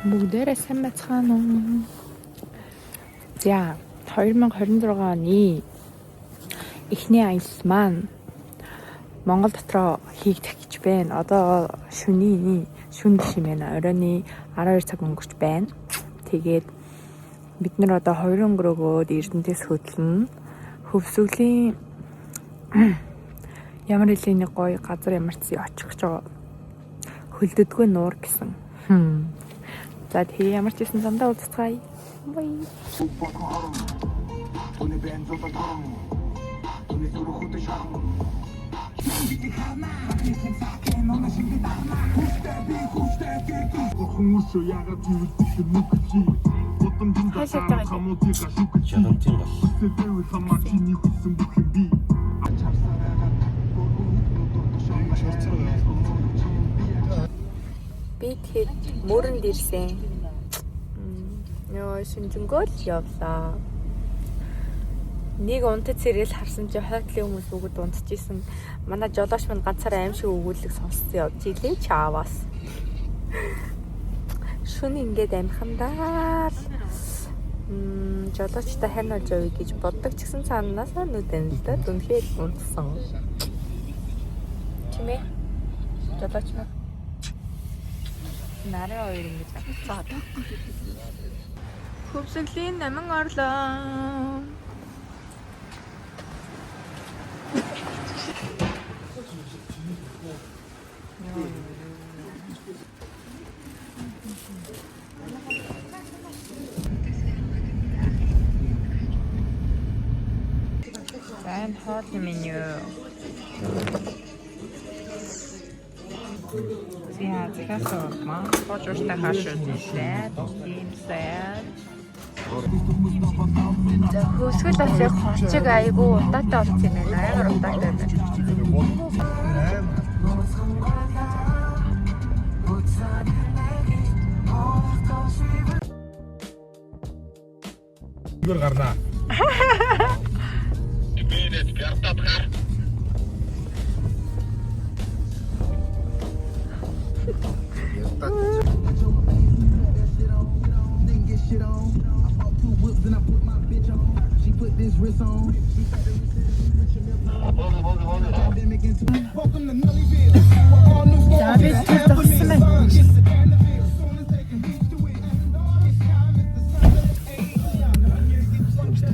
бүгдээрээ сайн байцгаана уу? За 2026 оны эхний аялал маань Монгол дотроо хийгдэх гэж байна. Одоо шүн биш юм байна. Оройн 12 цаг өнгөрч байна. Тэгээд бид нар одоо 2 өнгөрөөгөөд Эрдэнэтээс хөдлөн Хөвсгөлийн ямар хэлний гоё газар ямар ч очих гэж байгаа. Хөлдөдгөө нуур гэсэн. За тэгээ ямар ч юм замдаа уулзцгаая. Бай. Би тэгэхэд мөрөнд ирсэн. Ёо шинжэнгөө л явлаа. Нэг унтад сэрэл харсан чи хойтлын хүмүүс бүгд унтчихсэн. Манай жолооч мань ганцаараа аим шиг өгүүлэг сонссон явж илээ чааваас. Шүн ингээд амхандаа л жолоочтой хань олж явъя гэж боддог ч гэсэн цаанаасаа нүдэнтэй дүнхээр унтсан. Чимээ? Жолооч мань нарийн хоёр ингэж авцаад. Хөвсгөлийн наман орлоо. Сайн хоолны меню. Ja, das ist so. Man hat schon stärker schön gesehen. За хөөсгөл бас яг хончиг айгүй удаатай болсон юм байна. Аягаар удаатай байна. Гэр гарнаа. Бидэт гартад гар.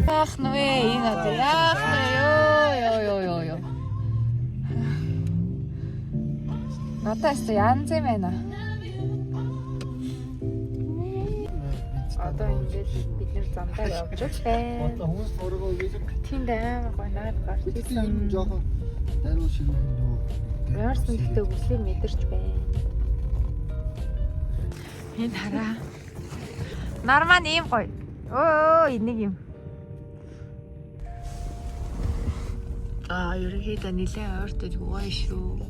Ах ну энэ одоо яах вэ? Ёо. Натаас янз юм байна. Одоо ингэж бид нэр замдаа явж байна. Одоо хүмүүс өөрөө үйлэг Тэнд амар гоё наад гарч ирсэн. жоохон даруй шиг нөгөө Яарсан гэхдээ үслийг мэдэрч байна. Энэ хараа. Норман ийм гоё. Энийг юм. Ерөнхийдөө нэлээд ойртож гоё шүү.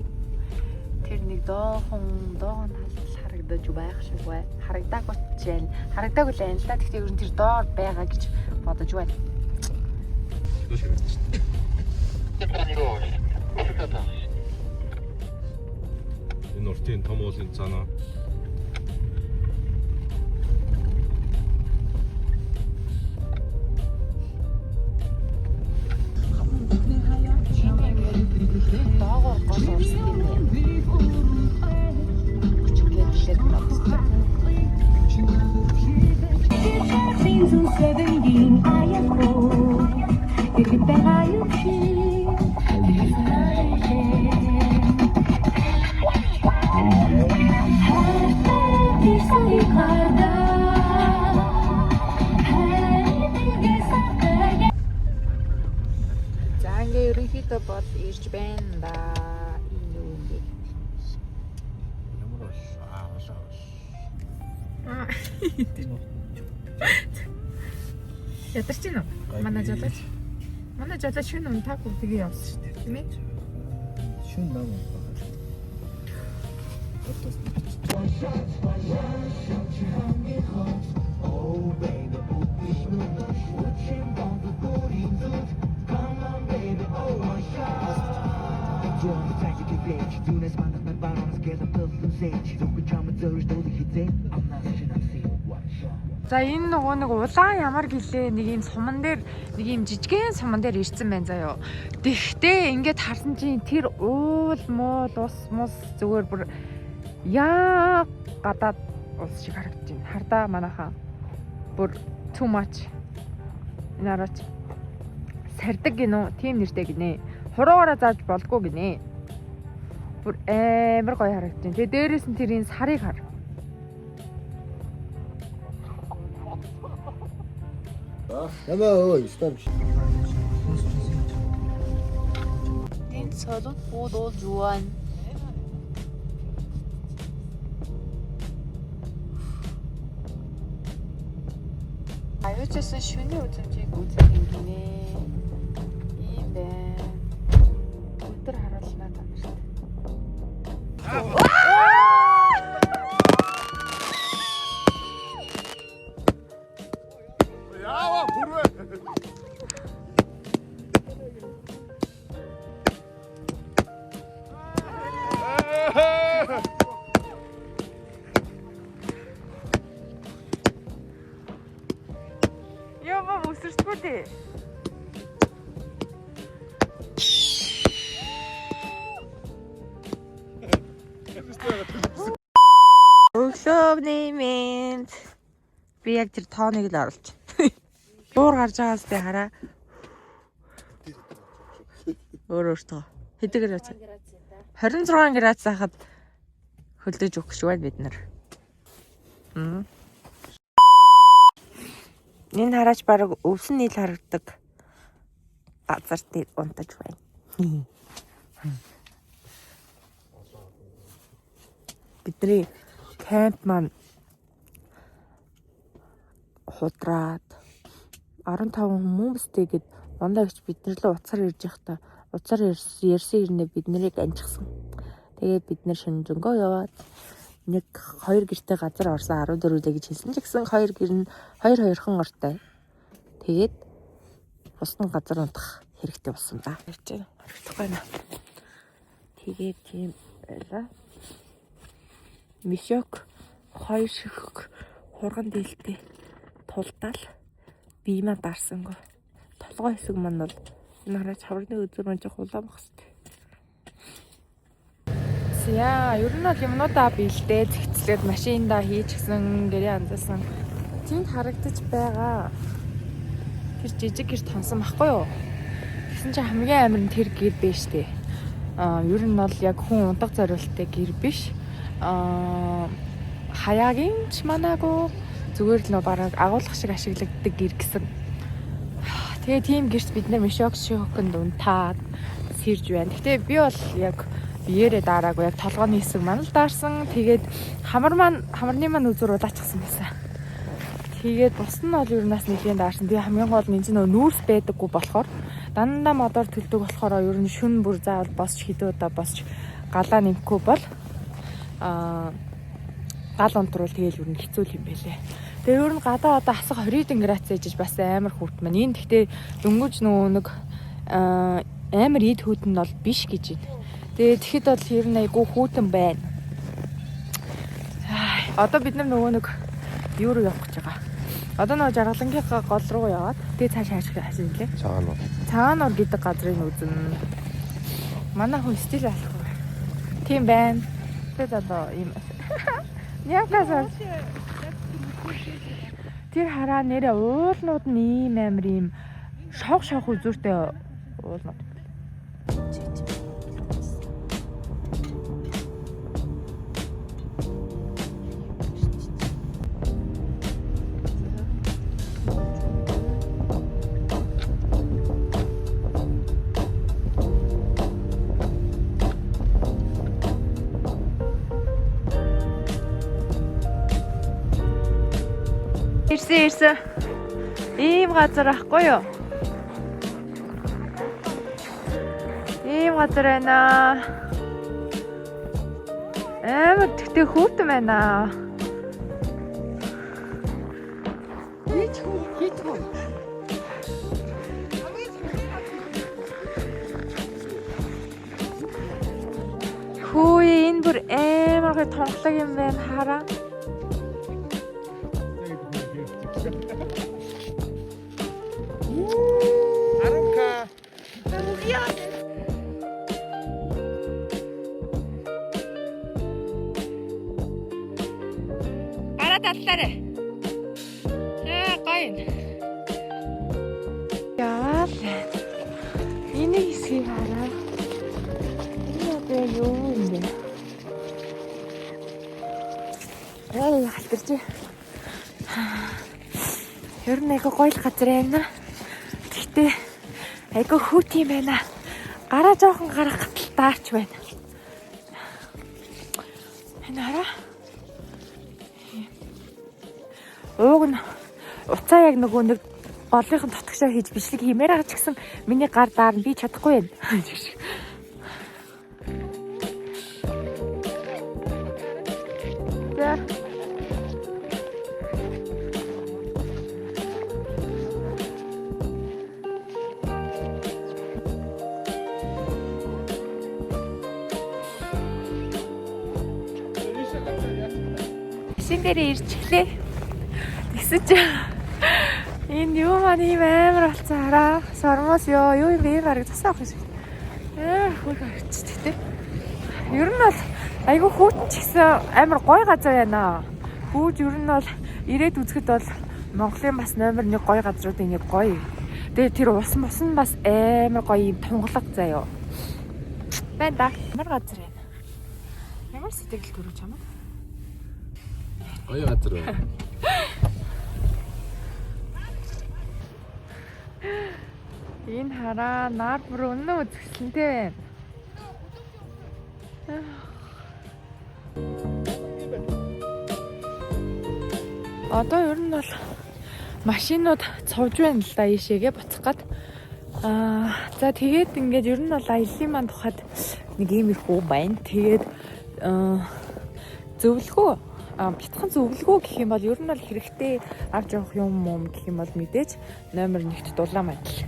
Тэр нэг доохон харагдаж байх шиг бай. Харагдаагүй ч байна. Харагдаагүй л байна л да. Гэхдээ ер нь тэр доор байгаа гэж бодож байна. Энэ уртын том уулын цаанаа. Доогоор гол урсан юм байна. Өчигдөлтэй байна. За ингээ ерөнхийдөө бол ирж байна да. Энэ юу юм бэ? Ямар бол аавлаа. Ядарч гин үү? Манай жолооч шөнө унтаагүй тэгээ явсан шүү дээ. Тийм ээ? шүн нам байна. 눈에서 만난 날 바라면서 계속 뜯은 새 지독한 잠을 들을 또 이제 I'm not За энэ нөгөө нэг улаан ямар гэлээ нэг юм суман дээр нэг юм жижигхэн суман дээр ирсэн байна заяо. Тэгтээ ингээд харсан чинь тэр уул муу ус мус зүгээр бүр яа гадаад ус шиг харагдаж байна. Хардаа манайхаа бүр too much. Нараач сардаг гинөө тийм нэртэй гинэ. Хуруугаараа зааж болдгоо гинэ. Бүр амар гоё харагдаж байна. Тэгээ дээрээс нь тэрийн сарыг хар. Ямаа ой, стам. Энэ солиод буудуулж юуан. Аюучаас шүний үзэмжийг үзэх юм гинэ. Ийм байна. Өдөр харуулнаа танарт. Яава бүрвэ. Ява өсөрчгүй дээ. Өглөөний мэнд. Би яг тэр тооныг л оруулж. Дуур гарч байгаас би хараа. Өөртөө хэдийгээр 26 градус хахад хөлдөж өгөх шүү бид нар. Энэ хараач баг өвсөн нийл харагдаг газар дээр унтаж байна. Бидний камп маань худраад 15 хүмүүстэйгээд ондаагч биднэр лөө уцаар ирж явахдаа уцаар ярьсан ирнэ бид нарыг анчихсан. Тэгээд бид нар шөнжөнгөө яваад нэг 2 гэртэй газар орсон 14 үлээ гэж хэлсэн ч гэсэн 2 гэр нь 2-2хан ортой. Тэгээд бусдын газар унтах хэрэгтэй болсон ба. Тэгэж харагдахгүй наа. Тэгээд тийм байлаа. Мишок 2 шиг хурган дээлтэй тулдаал бие маа дарсангүй. Толгой хэсэг маань бол энэ хараач хаврны үзэр маань жоох улаан бах хэвчээ. Яа, ер нь бол юмнуудаа бэлдээ зэгцлээд машиндаа хийчихсэн, гэрээ анзаасан. Тэнд харагдаж байгаа. Тэр жижиг гэр тонсон байхгүй юу? Тэгсэн чинь хамгийн амар нь тэр гэр биш дээ. Ер нь бол яг хүн ундаг зориулттай гэр биш. Хаяагийн ч манаагүй зүгээр л нөө бараг агуулгах шиг ашиглагддаг гэр гэсэн. Тэгээ тийм гэрч бид нар мишок шоконд унтаад сэрж байна. Гэтэ би бол яг биеэрээ дараагүй яг толгойн хэсэг маань л даарсан. Тэгээд хамарны маань үзүр удаачихсан байсан. Тэгээд бус нь бол ер нь бас нэлийн даарсан. Тэгээ хамгийн гол нь энэ нүүрс байдаггүй болохоор дандаа модоор төлдөг болохоор ер нь шүн бүр заавал босч хэдэн удаа босч галаа нэмэхгүй бол гал унтруул тэгэл ер нь хэцүү юм байлээ. Тэгээ ер нь гадаа одоо асах 20 градус ээжж бас амар хүүт маань. Энэ гэхдээ дөнгөж нөгөө нэг амар ид хүүтэн нь бол биш гэж байна. Тэгээ тэгэхэд бол ер нь айгүй хүүтэн байна. Одоо бид нар нөгөө нэг юу руу явах гэж байгаа. Одоо нөгөө жаргалангийнхаа гол руу яваад тэгээ цааш хаширлээ. Цагаануур гэдэг газрыг үзнэ. Манай хүн стил алахгүй. Тийм байна. Тэгээд одоо ийм Яагаас тэр хараа нэрээ уулнууд нь ийм амар ийм шог үзүүртэй уулнууд. Ирсэн. Ийм газар ахгүй юу? Ийм газар байна. Амар тэгтээ хүүтэн байна. Хит хөө. Хөөе энэ бүр амар гой тонхлог юм байна хараа. 아름카. Гараа таллаарэ. Гоё юм. Яа. Энэ хэсгийг хараа. Энэ одоо юу юм бэ? Халтарч. Ер нь айгүй гоё л газар байна. Гэхдээ айгүй хүүт юм байна. Гараа жоохон гарах гатал даарч байна. Энэ хараа. Ууг нь уцаа яг нөгөө нэг голынхын тотгошоо хийж бичлэг хиймээр байгаа ч гэсэн миний гар даар нь би чадахгүй байна. За. Шингэрээ ирчихлээ. Тэгсэж энэ юу маань ийм амар болсон хараа. Сормоос юу юм бэ гараг засаах юм шиг. Хөөе хэвчтэй. Ер нь бол айгүй хүүтэн ч гэсэн амар гоё газар байна. Хүүж ер нь бол ирээд үзэхэд бол Монголын бас номер 1 гоё газруудын нэг гоё. Тэгээ тэр ус нь бас амар гоё юм тунгалаг заяа. Байна да. Ямар газар байна. Ямар сэтгэл төрөж чамд? Гоё газар байна. Энэ хараа нар бүр өнөө үзэсгэлэнтэй байна. Одоо ер нь бол машинууд цовж байна л да ийшээгээ буцах гад. За тэгээд ингээд ер нь бол аяллаа маань тухайд нэг юм их уу байна. Тэгээд зөвлөгөө битхан зөвлөгөө гэх юм бол ер нь бол хэрэгтэй авч явах юм гэх юм бол мэдээж номер 1-т дулаан мандал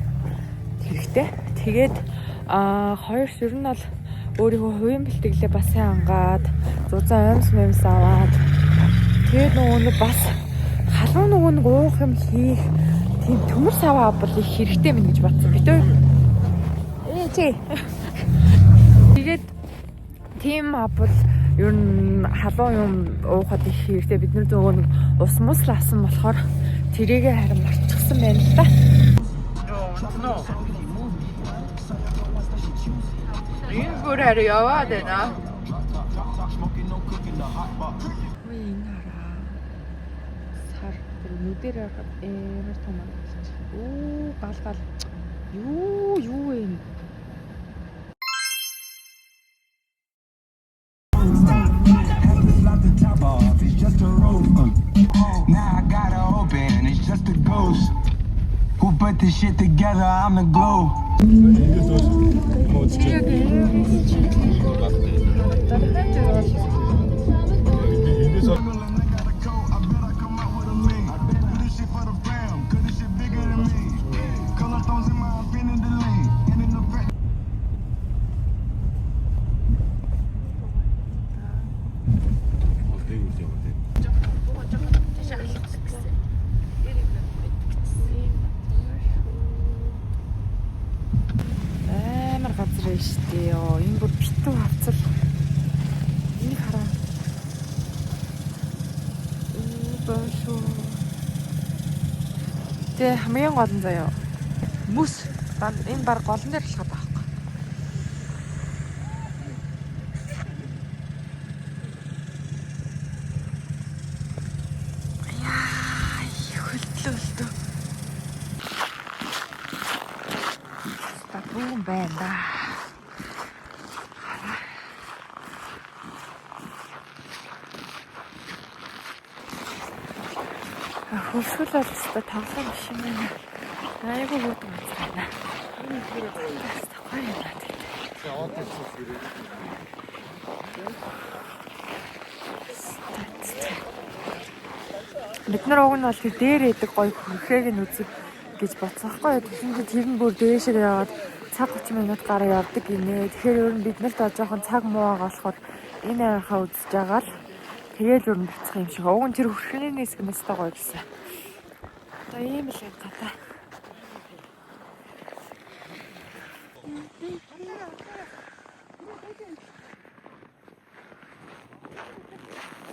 хэрэгтэй. Тэгээд хоёрт ер нь бол өөрийнхөө хувийн бэлтгэлээ бас сайн ангаад зузаан оймс аваад тэгээд нөгөө бас халуун нөгөө нэг уух юм хийх тийм төмөр саваа бол их хэрэгтэй мэн гэж бодсон бид өөр. Чи. Тэгээд тийм бол ер нь халуун юм уухад их хэрэгтэй. Бид нар зөвхөн ус мус л авсан болохоор тэрийгэ харин марчихсан байна л да. Энэ бүр хараа яваад байна. Энэ хараа. Сар тэр нүдээр харахад амар том байна. Оо гал. Юу юм. Now I gotta open, it's just a ghost. Who put this shit together? I'm the glue. Газар штэ ёо энэ бүр битүү хавцал энийг хараа бошоо тэ хамгийн гол нь заяа мөс энэ баг голон дээр болоход байхгүй яа хөлтлөө бүүн байна. Хөлсгөл бол өстой тоглоом биш юм байна. Айгуу хөөдөг газар байна. Энэ хэрэг гоё юм байна. Бид нар уг нь бол тэр дээр идэг гоё хөрхөөг нь үзэх гэж бодсохгүй. Тэгэхээр тэр нь бүр дээшээ яваад цаг 30 минут гараа явдаг гинэ. Тэгэхээр ер нь бид нарт жоохон цаг муу байгаа болохоор энэ авирахаа үзэж байгаа л тэгэл ер нь буцах юм шиг. Уг нь тэр хөрхний хэсэг нь өстой гоё гэсэн. Одоо ийм л гадаа.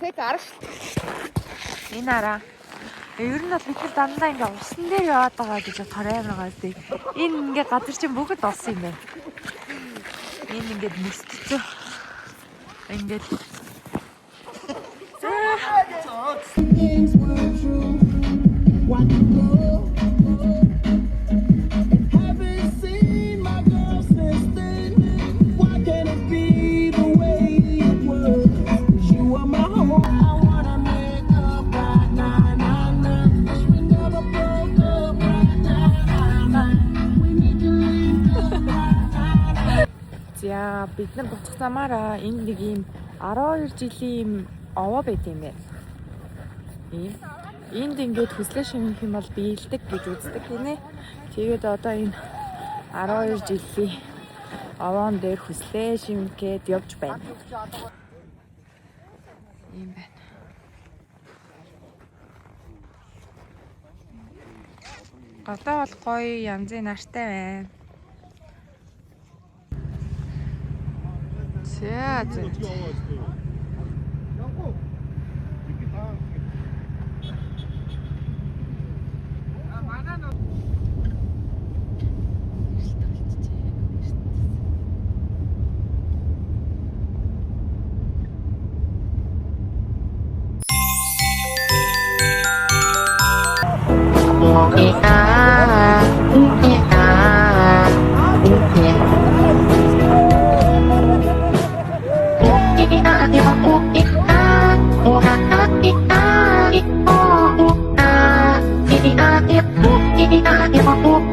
Тэг арш. Энэ араа. Ер нь бол бид нар дандаа ингээ усан дээр яваад байгаа гэж бодохоор амар гайгүй. Энэ ингээ газар чинь бүгд ус юм байна. Энэ ингээд мөсцөө. Ингээд Things were true. What you know? And haven't seen my girl since then. Why can't it be the way it was? 'Cause you are my home. I wanna make up right now, nah, nah. Wish we never broke up right now, nah, nah. We need to link up right now. за бид нар буцах замаараа энд нэг ийм 12 жилийн ийм овоо байт юм байна. Ийм энд ингээд хүслээ шимэх юм бол биелдэг гэж үздэг гинэ. Тэгээд одоо энэ 12 жилийн овоон дээр хүслээ шимгээд явж байна. Ийм байна. Гадаа бол гоё янзын нартай байна. За.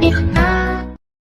Kita